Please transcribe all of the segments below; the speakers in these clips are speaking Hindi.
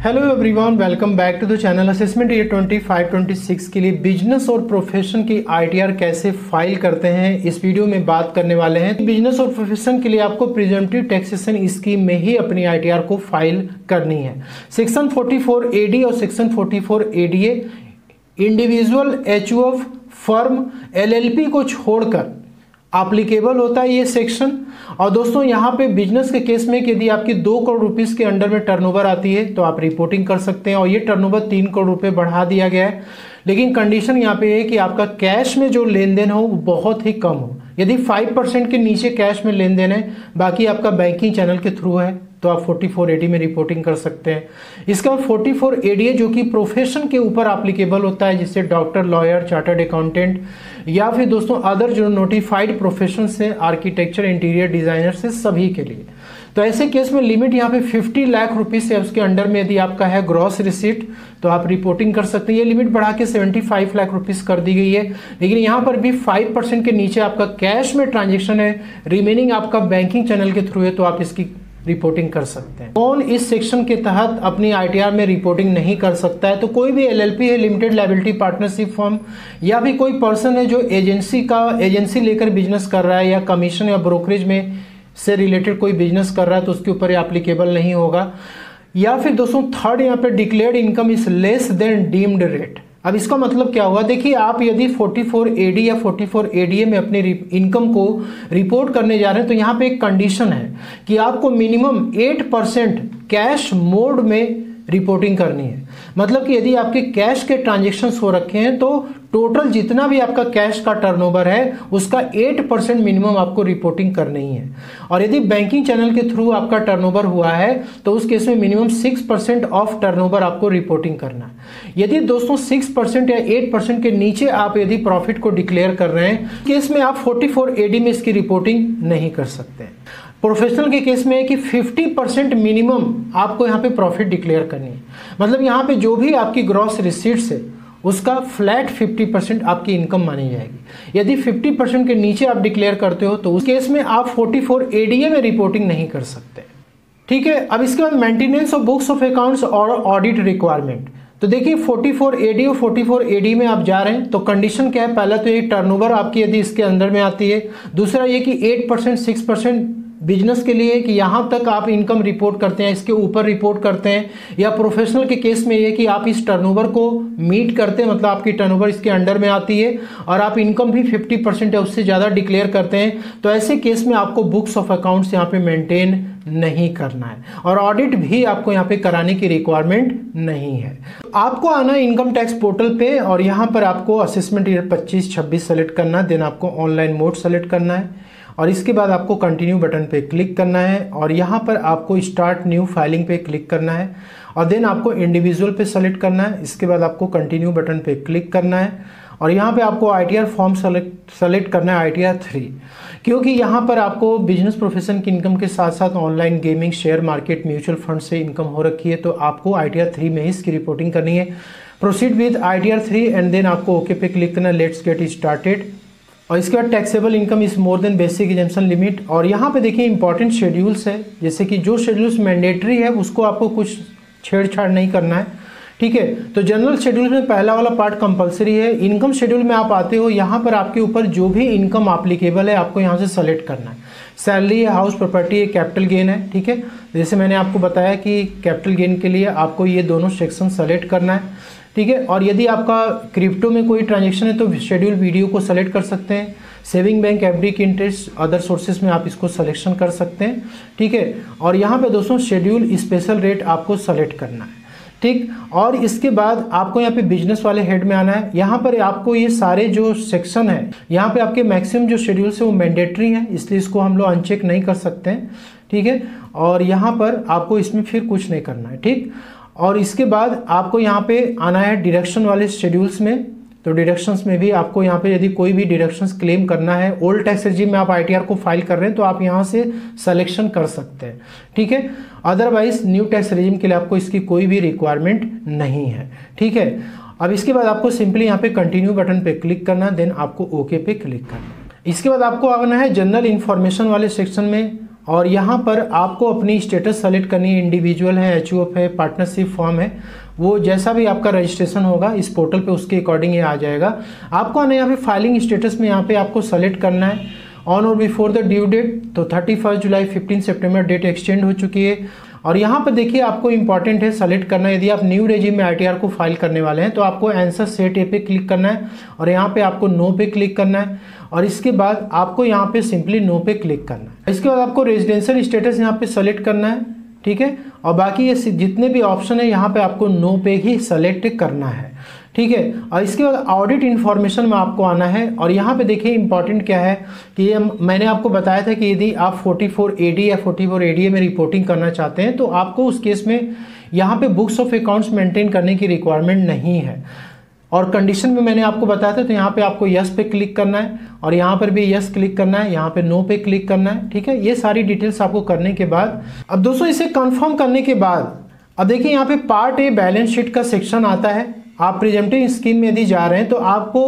Hello everyone, welcome back to the channel. Assessment year 25-26 के लिए बिजनेस और प्रोफेशन की आईटीआर कैसे फाइल करते हैं इस वीडियो में बात करने वाले हैं। बिजनेस और प्रोफेशन के लिए आपको प्रिजम्पटिव टैक्सेशन स्कीम में ही अपनी आईटीआर को फाइल करनी है। सेक्शन 44 एडी और section 44 ADA individual HUF firm LLP को छोड़कर एप्लीकेबल होता है ये सेक्शन। और दोस्तों यहाँ पे बिजनेस के केस में यदि आपकी 2 करोड़ रुपीस के अंडर में टर्नओवर आती है तो आप रिपोर्टिंग कर सकते हैं, और ये टर्नओवर 3 करोड़ रुपए बढ़ा दिया गया है। लेकिन कंडीशन यहाँ पे है कि आपका कैश में जो लेन देन हो वो बहुत ही कम हो। यदि 5% के नीचे कैश में लेन देन है, बाकी आपका बैंकिंग चैनल के थ्रू है, तो आप 44 एडी में रिपोर्टिंग कर सकते हैं। इसका 44 एडी जो कि प्रोफेशन के ऊपर एप्लीकेबल होता है, जिससे डॉक्टर, लॉयर, चार्टर्ड अकाउंटेंट या फिर दोस्तों अदर जो नोटिफाइड प्रोफेशन से आर्किटेक्चर, इंटीरियर डिजाइनर से सभी के लिए। तो ऐसे केस में लिमिट यहाँ पे 50 लाख रुपीज से उसके अंडर में यदि आपका है ग्रॉस रिसीट तो आप रिपोर्टिंग कर सकते हैं। ये लिमिट बढ़ा के 75 लाख रुपीज कर दी गई है। लेकिन यहाँ पर भी 5% के नीचे आपका कैश में ट्रांजेक्शन है, रिमेनिंग आपका बैंकिंग चैनल के थ्रू है, तो आप इसकी रिपोर्टिंग कर सकते हैं। कौन इस सेक्शन के तहत अपनी आईटीआर में रिपोर्टिंग नहीं कर सकता है? तो कोई भी एलएलपी है, लिमिटेड लायबिलिटी पार्टनरशिप फर्म, या भी कोई पर्सन है जो एजेंसी लेकर बिजनेस कर रहा है, या कमीशन या ब्रोकरेज में से रिलेटेड कोई बिजनेस कर रहा है, तो उसके ऊपर एप्लीकेबल नहीं होगा। या फिर दोस्तों थर्ड यहाँ पे declared income is less than deemed rate. अब इसका मतलब क्या हुआ? देखिए, आप यदि 44 एडी या 44 एडीए में अपने इनकम को रिपोर्ट करने जा रहे हैं तो यहाँ पे एक कंडीशन है कि आपको मिनिमम 8% कैश मोड में रिपोर्टिंग करनी है। मतलब कि यदि आपके कैश के ट्रांजेक्शन्स हो रखे हैं तो टोटल जितना भी आपका कैश का टर्नओवर है उसका 8% मिनिमम आपको रिपोर्टिंग करनी ही है। और यदि बैंकिंग चैनल के थ्रू आपका टर्नओवर हुआ है तो उस केस में मिनिमम 6% ऑफ टर्नओवर आपको रिपोर्टिंग करना है। यदि दोस्तों 6% या 8% के नीचे आप यदि प्रॉफिट को डिक्लेयर कर रहे हैं, केस में आप 44 एडी में इसकी रिपोर्टिंग नहीं कर सकते। प्रोफेशनल के केस में है कि 50% मिनिमम आपको यहाँ पे प्रॉफिट डिक्लेयर करनी है। मतलब यहाँ पे जो भी आपकी ग्रॉस रिसीट्स है उसका फ्लैट 50% आपकी इनकम मानी जाएगी। यदि 50% के नीचे आप डिक्लेयर करते हो तो उस केस में आप 44 एडीए में रिपोर्टिंग नहीं कर सकते। ठीक है। अब इसके बाद maintenance of books of accounts और ऑडिट रिक्वायरमेंट। तो देखिए 44 एडी और 44 एडी में आप जा रहे हैं तो कंडीशन क्या है? पहला तो ये टर्नओवर आपकी यदि इसके अंदर में आती है, दूसरा ये कि 8% 6% बिजनेस के लिए कि यहाँ तक आप इनकम रिपोर्ट करते हैं, इसके ऊपर रिपोर्ट करते हैं, या प्रोफेशनल के केस में ये कि आप इस टर्नओवर को मीट करते हैं, मतलब आपकी टर्नओवर इसके अंडर में आती है और आप इनकम भी 50% या उससे ज़्यादा डिक्लेयर करते हैं, तो ऐसे केस में आपको बुक्स ऑफ अकाउंट्स यहाँ पे मेंटेन नहीं करना है और ऑडिट भी आपको यहाँ पे कराने की रिक्वायरमेंट नहीं है। आपको आना है इनकम टैक्स पोर्टल पे और यहाँ पर आपको असेसमेंट ईयर 25-26 सेलेक्ट करना है, देन आपको ऑनलाइन मोड सेलेक्ट करना है और इसके बाद आपको कंटिन्यू बटन पे क्लिक करना है और यहाँ पर आपको स्टार्ट न्यू फाइलिंग पे क्लिक करना है और देन आपको इंडिविजुअल पे सेलेक्ट करना है। इसके बाद आपको कंटिन्यू बटन पे क्लिक करना है और यहाँ पे आपको आईटीआर फॉर्म सेलेक्ट करना है, आईटीआर 3, क्योंकि यहाँ पर आपको बिजनेस प्रोफेशन की इनकम के साथ साथ online gaming, share market, mutual fund से इनकम हो रखी है, तो आपको आईटीआर 3 में ही इसकी रिपोर्टिंग करनी है। Proceed with ITR 3 and then आपको ओके पे क्लिक करना है, लेट्स गेट स्टार्टेड। और इसके बाद taxable income is more than basic exemption limit. और यहाँ पे देखिए इंपॉर्टेंट शेड्यूल्स है, जैसे कि जो शेड्यूल्स मैंडेटरी है उसको आपको कुछ छेड़छाड़ नहीं करना है। ठीक है। तो जनरल शेड्यूल में पहला वाला पार्ट कंपलसरी है। इनकम शेड्यूल में आप आते हो, यहाँ पर आपके ऊपर जो भी इनकम एप्लीकेबल है आपको यहाँ से सेलेक्ट करना है। सैलरी है, हाउस प्रॉपर्टी है, कैपिटल गेन है। ठीक है। जैसे मैंने आपको बताया कि कैपिटल गेन के लिए आपको ये दोनों सेक्शन सेलेक्ट करना है। ठीक है। और यदि आपका क्रिप्टो में कोई ट्रांजेक्शन है तो शेड्यूल वीडियो को सेलेक्ट कर सकते हैं। सेविंग बैंक, एफडी की इंटरेस्ट, अदर सोर्सेज में आप इसको सिलेक्शन कर सकते हैं। ठीक है। और यहाँ पे दोस्तों शेड्यूल स्पेशल रेट आपको सेलेक्ट करना है। ठीक। और इसके बाद आपको यहाँ पे बिजनेस वाले हेड में आना है। यहाँ पर आपको ये सारे जो सेक्शन है, यहाँ पे आपके मैक्सिमम जो शेड्यूल्स है वो मैंडेटरी है, इसलिए इसको हम लोग अनचेक नहीं कर सकते हैं। ठीक है। और यहाँ पर आपको इसमें फिर कुछ नहीं करना है। ठीक। और इसके बाद आपको यहाँ पे आना है डिडक्शन वाले शेड्यूल्स में। तो डिडक्शंस में भी आपको यहाँ पे यदि कोई भी डिडक्शंस क्लेम करना है, ओल्ड टैक्स रेजिम में आप आईटीआर को फाइल कर रहे हैं तो आप यहाँ से सिलेक्शन कर सकते हैं। ठीक है। अदरवाइज न्यू टैक्स रेजिम के लिए आपको इसकी कोई भी रिक्वायरमेंट नहीं है। ठीक है। अब इसके बाद आपको सिंपली यहाँ पे कंटिन्यू बटन पे क्लिक करना है, देन आपको ओके पे क्लिक करना है। इसके बाद आपको आना है जनरल इन्फॉर्मेशन वाले सेक्शन में और यहाँ पर आपको अपनी स्टेटस सेलेक्ट करनी है, इंडिविजुअल है, एचयूएफ है, पार्टनरशिप फॉर्म है, वो जैसा भी आपका रजिस्ट्रेशन होगा इस पोर्टल पे उसके अकॉर्डिंग ये आ जाएगा। आपको आना यहाँ पे फाइलिंग स्टेटस में यहाँ पे आपको सेलेक्ट करना है ऑन और बिफोर द ड्यू डेट, तो 31 जुलाई 15 सितंबर डेट एक्सटेंड हो चुकी है। और यहाँ पर देखिए आपको इंपॉर्टेंट है सेलेक्ट करना है, यदि आप न्यू रेजिम में आईटीआर को फाइल करने वाले हैं तो आपको आंसर सेट ए पे क्लिक करना है और यहाँ पे आपको नो पे क्लिक करना है और इसके बाद आपको यहाँ पे सिंपली नो पे क्लिक करना है। इसके बाद आपको रेजिडेंशियल स्टेटस यहाँ पे सेलेक्ट करना है, ठीक है, और बाकी ये जितने भी ऑप्शन है यहाँ पे आपको नो पे ही सेलेक्ट करना है, ठीक है। और इसके बाद ऑडिट इन्फॉर्मेशन में आपको आना है और यहाँ पे देखिए इंपॉर्टेंट क्या है कि ये मैंने आपको बताया था कि यदि आप 44AD या 44ADA में रिपोर्टिंग करना चाहते हैं तो आपको उस केस में यहाँ पे बुक्स ऑफ अकाउंट्स मेंटेन करने की रिक्वायरमेंट नहीं है। और कंडीशन में मैंने आपको बताया था, तो यहाँ पे आपको यस पे क्लिक करना है और यहाँ पर भी यस क्लिक करना है, यहाँ पे नो पे क्लिक करना है, ठीक है। ये सारी डिटेल्स आपको करने के बाद अब दोस्तों इसे कंफर्म करने के बाद अब देखिए यहाँ पे पार्ट ए बैलेंस शीट का सेक्शन आता है। आप प्रिजेंटिव स्कीम में यदि जा रहे हैं तो आपको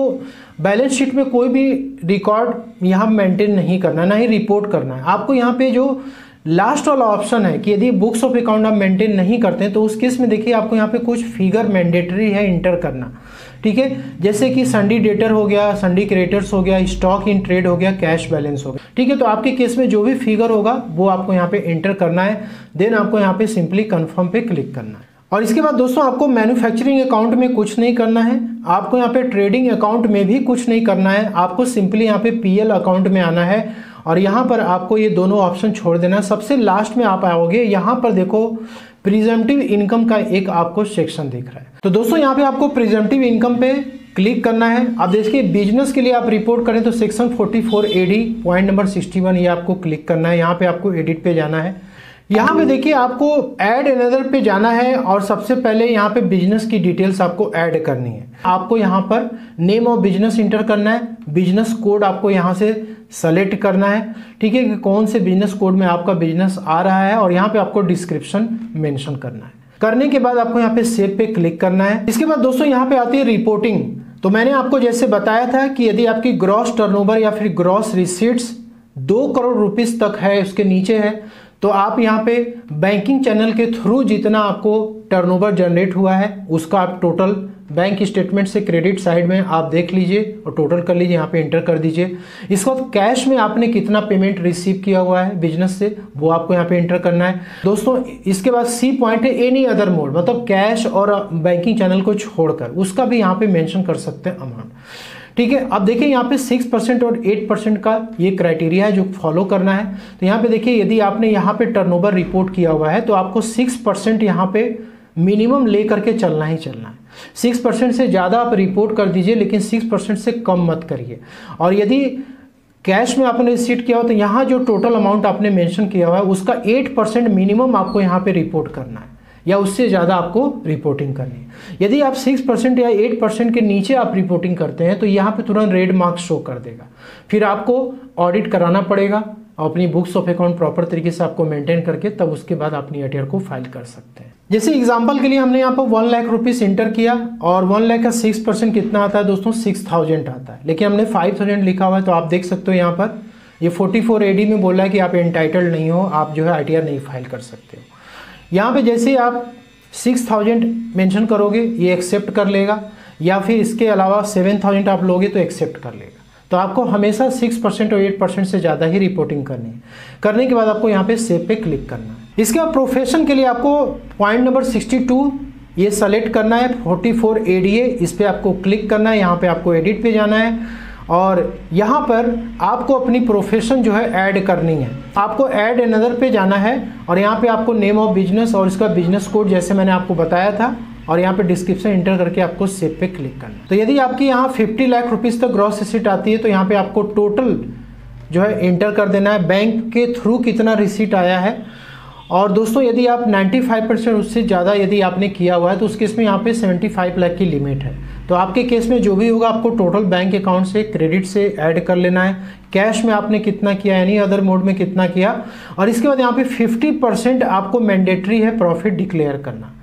बैलेंस शीट में कोई भी रिकॉर्ड यहाँ मेंटेन नहीं करना, ना ही रिपोर्ट करना है। आपको यहाँ पे जो लास्ट वाला ऑप्शन है कि यदि बुक्स ऑफ अकाउंट आप मेंटेन नहीं करते हैं तो उस केस में देखिए आपको यहाँ पे कुछ फिगर मैंडेटरी है इंटर करना, ठीक है, जैसे कि संडी डेटर हो गया, संडी क्रेडिटर्स हो गया, स्टॉक इन ट्रेड हो गया, कैश बैलेंस हो गया, ठीक है। तो आपके केस में जो भी फिगर होगा वो आपको यहाँ पे एंटर करना है, देन आपको यहाँ पे सिंपली कन्फर्म पे क्लिक करना है। और इसके बाद दोस्तों आपको मैन्युफैक्चरिंग अकाउंट में कुछ नहीं करना है, आपको यहाँ पे ट्रेडिंग अकाउंट में भी कुछ नहीं करना है, आपको सिंपली यहाँ पे पीएल अकाउंट में आना है और यहाँ पर आपको ये दोनों ऑप्शन छोड़ देना है। सबसे लास्ट में आप आओगे, यहाँ पर देखो प्रिजम्पटिव इनकम का एक आपको सेक्शन दिख रहा है। तो दोस्तों यहाँ पे आपको प्रिजम्पटिव इनकम पे क्लिक करना है। अब देखिए बिजनेस के लिए आप रिपोर्ट करें तो सेक्शन 44AD पॉइंट नंबर 61 ये आपको क्लिक करना है। यहाँ पे आपको एडिट पे जाना है, यहाँ पे देखिए आपको ऐड अनदर पे जाना है और सबसे पहले यहाँ पे बिजनेस की डिटेल्स आपको ऐड करनी है। आपको यहाँ पर नेम ऑफ बिजनेस इंटर करना है, बिजनेस कोड आपको यहाँ से सेलेक्ट करना है, ठीक है, कि कौन से बिजनेस कोड में आपका बिजनेस आ रहा है और यहाँ पे आपको डिस्क्रिप्शन मेंशन करना है। करने के बाद आपको यहाँ पे सेव पे क्लिक करना है। इसके बाद दोस्तों यहाँ पे आती है रिपोर्टिंग। तो मैंने आपको जैसे बताया था कि यदि आपकी ग्रॉस टर्नओवर या फिर ग्रॉस रिसीट्स 2 करोड़ रुपीस तक है, उसके नीचे है, तो आप यहाँ पे बैंकिंग चैनल के थ्रू जितना आपको टर्नओवर जनरेट हुआ है उसका आप टोटल बैंक स्टेटमेंट से क्रेडिट साइड में आप देख लीजिए और टोटल कर लीजिए, यहाँ पे एंटर कर दीजिए। इसके बाद कैश में आपने कितना पेमेंट रिसीव किया हुआ है बिजनेस से वो आपको यहाँ पे एंटर करना है दोस्तों। इसके बाद सी पॉइंट है एनी अदर मोड, मतलब कैश और बैंकिंग चैनल को छोड़कर उसका भी यहाँ पे मेंशन कर सकते हैं अमाउंट, ठीक है। अब देखिए यहाँ पे 6% और 8% का ये क्राइटेरिया है जो फॉलो करना है। तो यहाँ पे देखिए यदि आपने यहाँ पे टर्नओवर रिपोर्ट किया हुआ है तो आपको 6% यहाँ पे मिनिमम ले करके चलना ही चलना है। 6% से ज़्यादा आप रिपोर्ट कर दीजिए लेकिन 6% से कम मत करिए। और यदि कैश में आपने रिसीट किया हो तो यहाँ जो टोटल अमाउंट आपने मेंशन किया हुआ है उसका 8% मिनिमम आपको यहाँ पे रिपोर्ट करना है या उससे ज़्यादा आपको रिपोर्टिंग करनी है। यदि आप 6% या 8% के नीचे आप रिपोर्टिंग करते हैं तो यहाँ पे तुरंत रेड मार्क्स शो कर देगा, फिर आपको ऑडिट कराना पड़ेगा और अपनी बुक्स ऑफ अकाउंट प्रॉपर तरीके से आपको मेंटेन करके तब उसके बाद अपनी आईटीआर को फाइल कर सकते हैं। जैसे एग्जांपल के लिए हमने यहाँ पर 1 लाख रुपीस इंटर किया और 1 लाख का 6% कितना आता है दोस्तों 6000 आता है, लेकिन हमने 5000 लिखा हुआ है। तो आप देख सकते हो यहाँ पर ये 44AD में बोला है कि आप एंटाइटल्ड नहीं हो, आप जो है आईटीआर नहीं फाइल कर सकते हो। यहाँ पे जैसे आप 6000 मेंशन करोगे ये एक्सेप्ट कर लेगा या फिर इसके अलावा 7000 आप लोगे तो एक्सेप्ट कर लेगा। तो आपको हमेशा 6% और 8% से ज़्यादा ही रिपोर्टिंग करनी है। करने के बाद आपको यहाँ पे सेव पे क्लिक करना है। इसके बाद प्रोफेशन के लिए आपको पॉइंट नंबर 62 ये सेलेक्ट करना है 44ADA, इस पर आपको क्लिक करना है। यहाँ पे आपको एडिट पे जाना है और यहाँ पर आपको अपनी प्रोफेशन जो है ऐड करनी है। आपको ऐड अनदर पे जाना है और यहाँ पे आपको नेम ऑफ बिजनेस और इसका बिजनेस कोड जैसे मैंने आपको बताया था और यहाँ पे डिस्क्रिप्शन इंटर करके आपको सेव पे क्लिक करना है। तो यदि आपकी यहाँ 50 लाख रुपीस तक ग्रॉस रिसीट आती है तो यहाँ पे आपको टोटल जो है इंटर कर देना है, बैंक के थ्रू कितना रिसीट आया है। और दोस्तों यदि आप 95% उससे ज़्यादा यदि आपने किया हुआ है तो उस केस में यहाँ पे 75 लाख की लिमिट है। तो आपके केस में जो भी होगा आपको टोटल बैंक अकाउंट से क्रेडिट से ऐड कर लेना है, कैश में आपने कितना किया यानी अदर मोड में कितना किया। और इसके बाद यहाँ पे 50% आपको मैंडेटरी है प्रॉफिट डिक्लेयर करना।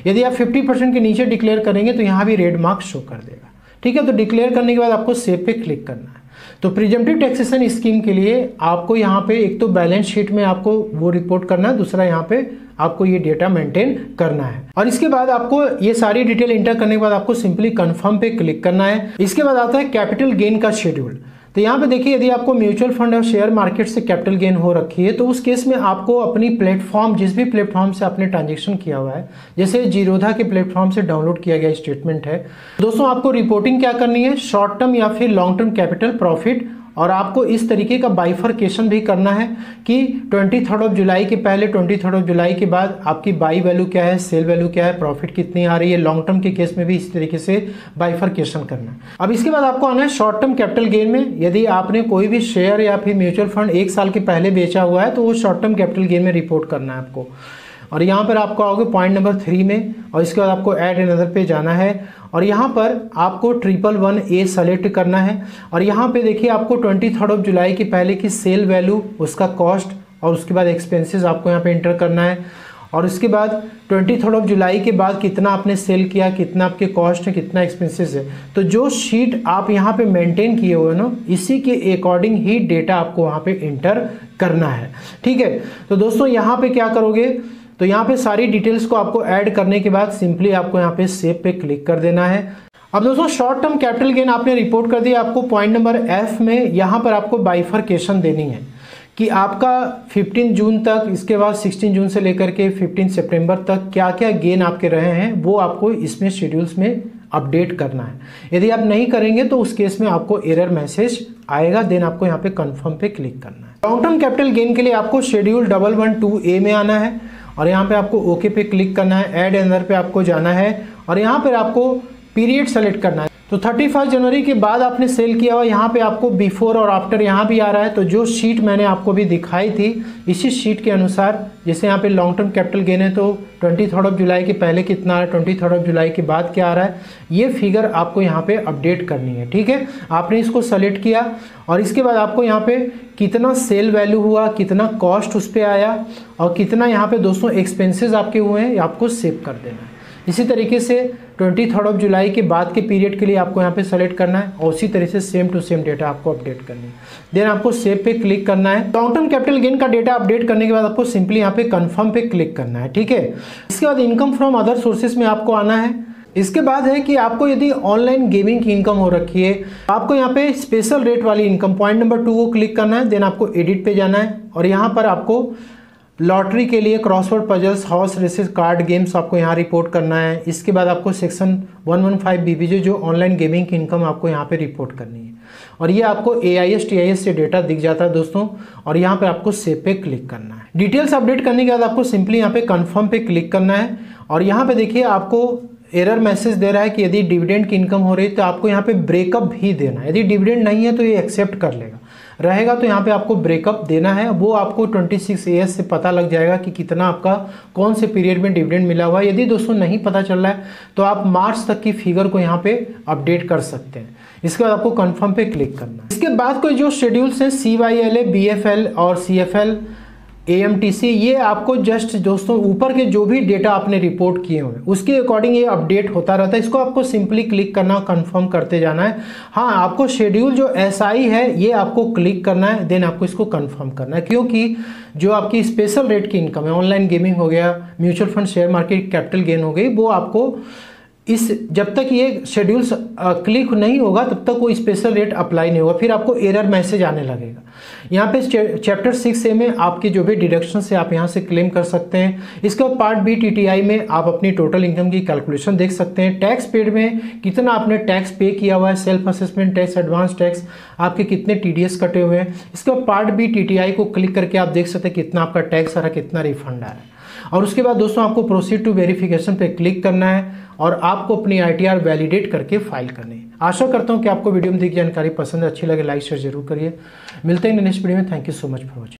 यदि आप 50% के नीचे डिक्लेयर करेंगे तो यहाँ भी रेड मार्क शो कर देगा, ठीक है। तो डिक्लेयर करने के बाद आपको सेव पे क्लिक करना है। तो प्रिजम्पटिव टैक्सेशन स्कीम के लिए आपको यहाँ पे एक तो बैलेंस शीट में आपको वो रिपोर्ट करना है, दूसरा यहाँ पे आपको ये डेटा मेंटेन करना है। और इसके बाद आपको ये सारी डिटेल इंटर करने के बाद आपको सिंपली कंफर्म पे क्लिक करना है। इसके बाद आता है कैपिटल गेन का शेड्यूल। तो यहाँ पे देखिए, यदि आपको म्यूचुअल फंड और शेयर मार्केट से कैपिटल गेन हो रखी है तो उस केस में आपको अपनी प्लेटफॉर्म, जिस भी प्लेटफॉर्म से आपने ट्रांजेक्शन किया हुआ है, जैसे जीरोधा के प्लेटफॉर्म से डाउनलोड किया गया स्टेटमेंट है, दोस्तों आपको रिपोर्टिंग क्या करनी है, शॉर्ट टर्म या फिर लॉन्ग टर्म कैपिटल प्रॉफिट। और आपको इस तरीके का बाइफरकेशन भी करना है कि 23 जुलाई के पहले, 23 जुलाई के बाद आपकी बाई वैल्यू क्या है, सेल वैल्यू क्या है, प्रॉफिट कितनी आ रही है। लॉन्ग टर्म के केस में भी इस तरीके से बाइफरकेशन करना है। अब इसके बाद आपको आना है शॉर्ट टर्म कैपिटल गेन में। यदि आपने कोई भी शेयर या फिर म्यूचुअल फंड 1 साल के पहले बेचा हुआ है तो वो शॉर्ट टर्म कैपिटल गेन में रिपोर्ट करना है आपको। और यहाँ पर आपको आओगे पॉइंट नंबर 3 में, और इसके बाद आपको ऐड अनदर पे जाना है और यहाँ पर आपको 111A सेलेक्ट करना है। और यहाँ पे देखिए, आपको 23 जुलाई के पहले की सेल वैल्यू, उसका कॉस्ट और उसके बाद एक्सपेंसेस आपको यहाँ पे इंटर करना है। और उसके बाद 23 जुलाई के बाद कितना आपने सेल किया, कितना आपके कॉस्ट है, कितना एक्सपेंसेस है। तो जो शीट आप यहाँ पे मेंटेन किए हुए ना, इसी के अकॉर्डिंग ही डेटा आपको वहाँ पे इंटर करना है। ठीक है, तो दोस्तों यहाँ पे क्या करोगे, तो यहाँ पे सारी डिटेल्स को आपको ऐड करने के बाद सिंपली आपको यहाँ पे सेव पे क्लिक कर देना है। अब दोस्तों शॉर्ट टर्म कैपिटल गेन आपने रिपोर्ट कर दिया। आपको पॉइंट नंबर F में यहाँ पर आपको बाइफरकेशन देनी है कि आपका 15 जून तक, इसके बाद 16 जून से लेकर के 15 सितंबर तक क्या क्या गेन आपके रहे हैं, वो आपको इसमें शेड्यूल्स में अपडेट करना है। यदि आप नहीं करेंगे तो उस केस में आपको एरर मैसेज आएगा। देन आपको यहाँ पे कंफर्म पे क्लिक करना है। लॉन्ग टर्म कैपिटल गेन के लिए आपको शेड्यूल 112A में आना है और यहाँ पे आपको ओके पे क्लिक करना है। ऐड अनदर पे आपको जाना है और यहाँ पे आपको पीरियड सेलेक्ट करना है। तो 31 जनवरी के बाद आपने सेल किया हुआ, यहाँ पे आपको बिफोर और आफ्टर यहाँ भी आ रहा है। तो जो शीट मैंने आपको भी दिखाई थी, इसी शीट के अनुसार, जैसे यहाँ पे लॉन्ग टर्म कैपिटल गेन है तो 23 जुलाई के पहले कितना आ रहा है, 23 जुलाई के बाद क्या आ रहा है, ये फिगर आपको यहाँ पे अपडेट करनी है। ठीक है, आपने इसको सेलेक्ट किया और इसके बाद आपको यहाँ पे कितना सेल वैल्यू हुआ, कितना कॉस्ट उस पर आया और कितना यहाँ पे दोस्तों एक्सपेंसेस आपके हुए हैं, आपको सेव कर देना है। इसी तरीके से 23 जुलाई के बाद के पीरियड के लिए आपको यहाँ पे सेलेक्ट करना है और उसी तरह से सेम टू सेम डेटा आपको अपडेट करनी है। देन आपको सेव पे क्लिक करना है। लॉन्ग टर्म कैपिटल गेन का डेटा अपडेट करने के बाद आपको सिंपली यहाँ पे कंफर्म पे क्लिक करना है। ठीक है, इसके बाद इनकम फ्रॉम अदर सोर्सेज में आपको आना है। इसके बाद है कि आपको यदि ऑनलाइन गेमिंग की इनकम हो रखी है, आपको यहाँ पे स्पेशल रेट वाली इनकम पॉइंट नंबर 2 को क्लिक करना है। देन आपको एडिट पे जाना है और यहाँ पर आपको लॉटरी के लिए crossword puzzles, horse races, card games आपको यहाँ रिपोर्ट करना है। इसके बाद आपको सेक्शन 115 BBJ जो ऑनलाइन गेमिंग की इनकम आपको यहाँ पे रिपोर्ट करनी है और ये आपको AIS TIS से डेटा दिख जाता है दोस्तों। और यहाँ पे आपको सेव पे क्लिक करना है। डिटेल्स अपडेट करने के बाद आपको सिंपली यहाँ पे कंफर्म पे क्लिक करना है और यहाँ पे देखिए आपको एरर मैसेज दे रहा है कि यदि डिविडेंड की इनकम हो रही है तो आपको यहाँ पे ब्रेकअप भी देना है। यदि डिविडेंड नहीं है तो ये एक्सेप्ट कर लेगा, रहेगा तो यहाँ पे आपको ब्रेकअप देना है। वो आपको 26AS से पता लग जाएगा कि कितना आपका कौन से पीरियड में डिविडेंड मिला हुआ है। यदि दोस्तों नहीं पता चल रहा है तो आप मार्च तक की फिगर को यहाँ पे अपडेट कर सकते हैं। इसके बाद आपको कंफर्म पे क्लिक करना है। इसके बाद कोई जो शेड्यूल्स हैं CYLA, BFL और CFL, AMTC, ये आपको जस्ट दोस्तों ऊपर के जो भी डेटा आपने रिपोर्ट किए हुए उसके अकॉर्डिंग ये अपडेट होता रहता है। इसको आपको सिंपली क्लिक करना, कंफर्म करते जाना है। हाँ, आपको शेड्यूल जो SI है ये आपको क्लिक करना है। देन आपको इसको कंफर्म करना है, क्योंकि जो आपकी स्पेशल रेट की इनकम है, ऑनलाइन गेमिंग हो गया, mutual fund, share market, capital gain हो गई, वो आपको जब तक ये शेड्यूल्स क्लिक नहीं होगा तब तक वो स्पेशल रेट अप्लाई नहीं होगा, फिर आपको एरर मैसेज आने लगेगा। यहाँ पे चैप्टर 6A में आपके जो भी डिडक्शन से आप यहाँ से क्लेम कर सकते हैं। इसके बाद पार्ट B TTI में आप अपनी टोटल इनकम की कैलकुलेशन देख सकते हैं। टैक्स पेड में कितना आपने टैक्स पे किया हुआ है, self assessment tax, advance tax, आपके कितने TDS कटे हुए हैं। इसके बाद पार्ट B TTI को क्लिक करके आप देख सकते हैं कितना आपका टैक्स आ रहा है, कितना रिफंड आ रहा है। और उसके बाद दोस्तों आपको प्रोसीड टू वेरिफिकेशन पे क्लिक करना है और आपको अपनी ITR वैलिडेट करके फाइल करनी है। आशा करता हूँ कि आपको वीडियो में दी जानकारी पसंद अच्छी लगे, लाइक शेयर जरूर करिए। मिलते हैं नेक्स्ट वीडियो में। Thank you so much for watching.